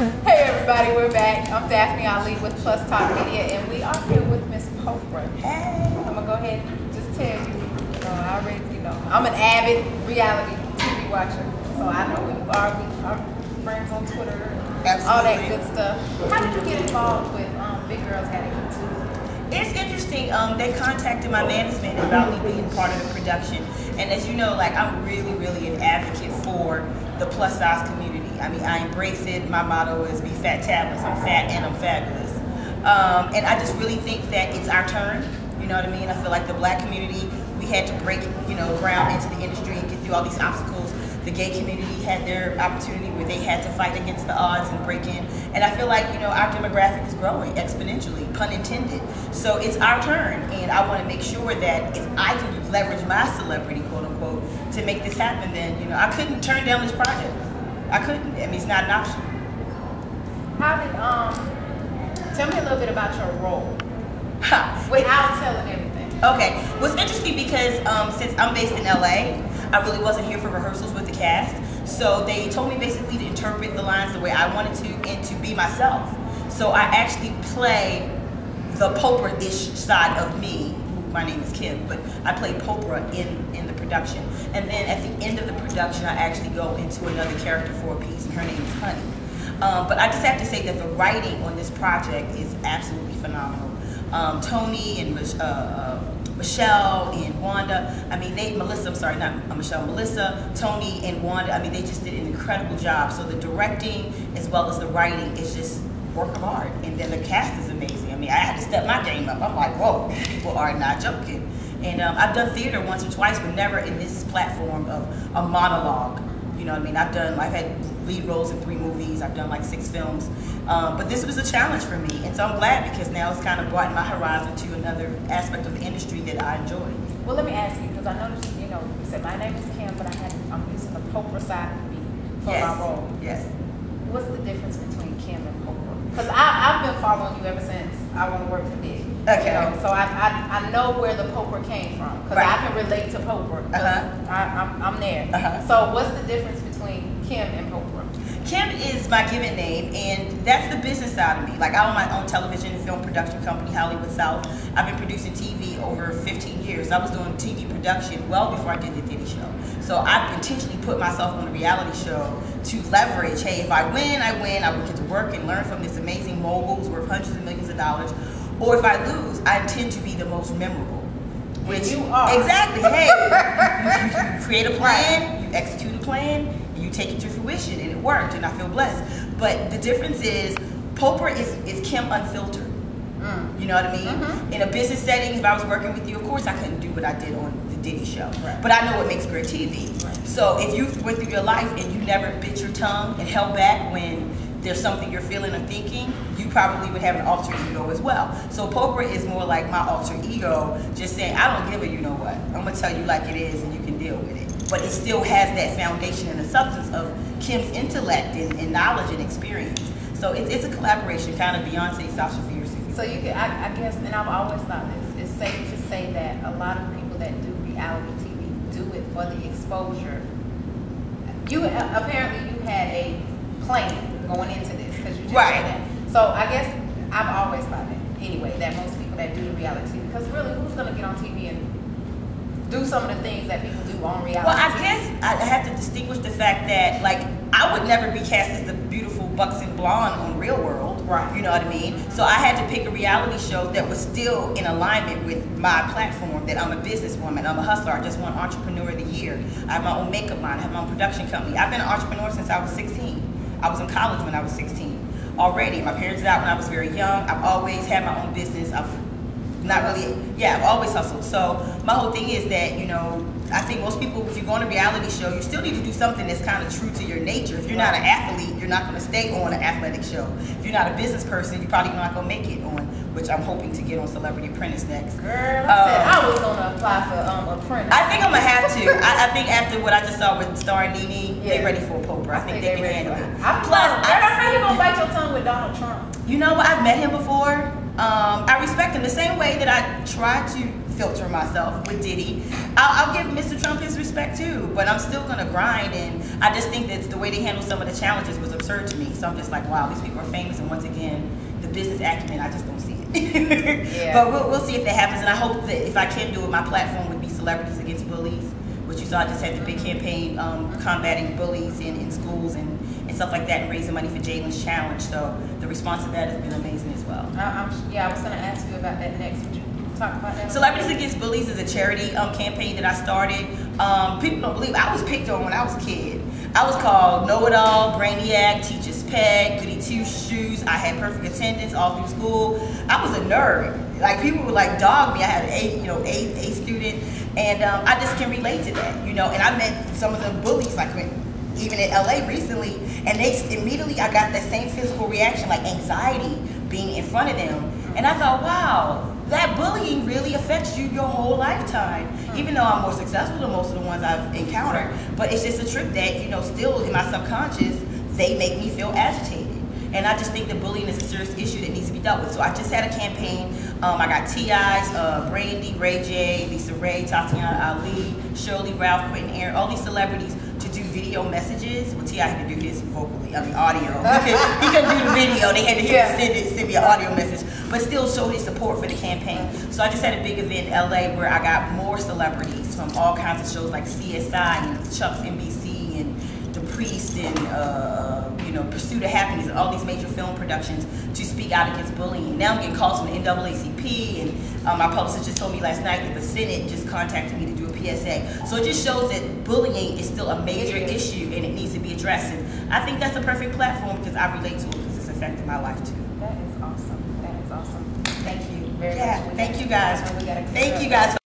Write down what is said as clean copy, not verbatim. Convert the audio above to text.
Hey everybody, we're back. I'm Daphne Ali with Plus Talk Media, and we are here with Miss Poprah. Hey. I'm gonna go ahead and just tell you, I already, I'm an avid reality TV watcher, so I know who you are. We are friends on Twitter, all that good stuff. How did you get involved with Big Girls Had It Too? It's interesting. They contacted my management about me being part of the production, and as you know, like I'm really an advocate for the plus size community. I mean, I embrace it. My motto is "Be fat-tabulous." I'm fat and I'm fabulous, and I just really think that it's our turn. You know what I mean? I feel like the black community, we had to break, ground into the industry and get through all these obstacles. The gay community had their opportunity where they had to fight against the odds and break in. And I feel like, our demographic is growing exponentially, pun intended. So it's our turn. And I want to make sure that if I can leverage my celebrity, quote unquote, to make this happen, then, I couldn't turn down this project. I couldn't. I mean, it's not an option. How did, tell me a little bit about your role. Without telling everything. Okay. Well, it's interesting because since I'm based in LA, I really wasn't here for rehearsals with the cast. So they told me basically to interpret the lines the way I wanted to and to be myself. So I actually play the Poprah-ish side of me. My name is Kim, but I play Poprah in the production. And then at the end of the production, I actually go into another character for a piece, and her name is Honey. But I just have to say that the writing on this project is absolutely phenomenal. Tony and Michelle and Wanda, Melissa, Tony and Wanda, they just did an incredible job. So the directing as well as the writing is just work of art. And then the cast is amazing. I had to step my game up. I'm like, whoa, people are not joking. And I've done theater once or twice, but never in this platform of a monologue. I've had lead roles in 3 movies. I've done like 6 films. But this was a challenge for me. And so I'm glad because now it's kind of broadened my horizon to another aspect of the industry that I enjoy. Well, let me ask you, because I noticed, you said my name is Kim, but I'm using the Poprah side of me for my role. Yes. What's the difference between Kim and Poprah? Because I've been following you ever since I want to work for Dick. Okay. So I know where the Poprah came from because I can relate to Poprah. I'm there. So what's the difference between Kim and Poprah? Kim is my given name, and that's the business side of me. Like, I own my own television and film production company, Hollywood South. I've been producing TV over 15 years. I was doing TV production well before I did the Diddy show. So I intentionally put myself on a reality show to leverage, hey, if I win, I win. I will get to work and learn from this amazing mogul who's worth hundreds of millions of dollars. Or if I lose, I intend to be the most memorable. Which you are. Exactly. Hey, you create a plan, you execute a plan, and you take it to fruition, and it worked, and I feel blessed. But the difference is, Poprah is Kim unfiltered. You know what I mean? In a business setting, if I was working with you, of course I couldn't do what I did on the Diddy show. But I know what makes great TV. So if you went through your life and you never bit your tongue and held back when there's something you're feeling or thinking, you probably would have an alter ego as well. So Poprah is more like my alter ego, just saying, I don't give a you-know-what. I'm going to tell you like it is and you can deal with it. But it still has that foundation and the substance of Kim's intellect and knowledge and experience. So it's a collaboration, kind of Beyonce, Sasha Fierce. So you can, I guess, and I've always thought this, it's safe to say that a lot of people that do reality TV do it for the exposure. Apparently you had a plan going into this because you just said that. So I guess I've always thought that anyway, that most people that do the reality, because really who's going to get on TV and do some of the things that people do on reality? Well, I guess I have to distinguish the fact that, like, I would never be cast as the beautiful buxom blonde on Real World. Right. You know what I mean? So I had to pick a reality show that was still in alignment with my platform, that I'm a businesswoman, I'm a hustler, I just won Entrepreneur of the Year. I have my own makeup line, I have my own production company. I've been an entrepreneur since I was 16. I was in college when I was 16 already. My parents died when I was very young. I've always had my own business. I've always hustled. So my whole thing is that, I think most people, if you go on a reality show, you still need to do something that's kind of true to your nature. If you're not an athlete, you're not going to stay on an athletic show. If you're not a business person, you're probably not going to make it on, which I'm hoping to get on Celebrity Apprentice next. Girl, I said I was going to apply for Apprentice. I think I'm going to have to. I think after what I just saw with Star and Nene, they're ready for a Poprah. I think they can handle it. Plus, how you going to bite your tongue with Donald Trump? You know what? I've met him before. I respect him the same way that I try to filter myself with Diddy. I'll give Mr. Trump his respect too, but I'm still gonna grind, and I just think that the way they handle some of the challenges was absurd to me. So I'm just like, wow, these people are famous, and once again, the business acumen, I just don't see it. Yeah. But we'll see if that happens, and I hope that if I can do it, my platform would be Celebrities Against Bullies, which you saw I just had the big campaign combating bullies in schools and stuff like that, and raising money for Jalen's challenge. So the response to that has been amazing as well. Yeah, I was going to ask you about that next. Would you talk about that? Celebrities Against Bullies is a charity campaign that I started. People don't believe I was picked on when I was a kid. I was called Know-It-All, Brainiac, Teacher's Pet, Goody Two-Shoes. I had perfect attendance all through school. I was a nerd. Like, people would like dog me. I had an A student, and I just can relate to that, And I met some of the bullies, like even in LA recently, and they immediately I got that same physical reaction, like anxiety being in front of them, and I thought, wow, that bullying really affects you your whole lifetime. Even though I'm more successful than most of the ones I've encountered, but it's just a trip that still in my subconscious they make me feel agitated. And I just think that bullying is a serious issue that needs to be dealt with. So I just had a campaign. I got T.I.'s, Brandy, Ray J, Lisa Ray, Tatiana Ali, Shirley, Ralph, Quentin, Aaron, all these celebrities to do video messages. Well, T.I. had to do his vocally, audio. He couldn't do the video. They had to send me an audio message, but still show his support for the campaign. So I just had a big event in LA where I got more celebrities from all kinds of shows like CSI and Chuck's NBC and The Priest and Pursuit of Happiness and all these major film productions to speak out against bullying. Now I'm getting calls from the NAACP, and my publicist just told me last night that the Senate just contacted me to do a PSA. So it just shows that bullying is still a major issue and it needs to be addressed. And I think that's a perfect platform because I relate to it because it's affected my life too. That is awesome. That is awesome. Thank you very much. Thank you guys. Thank you guys.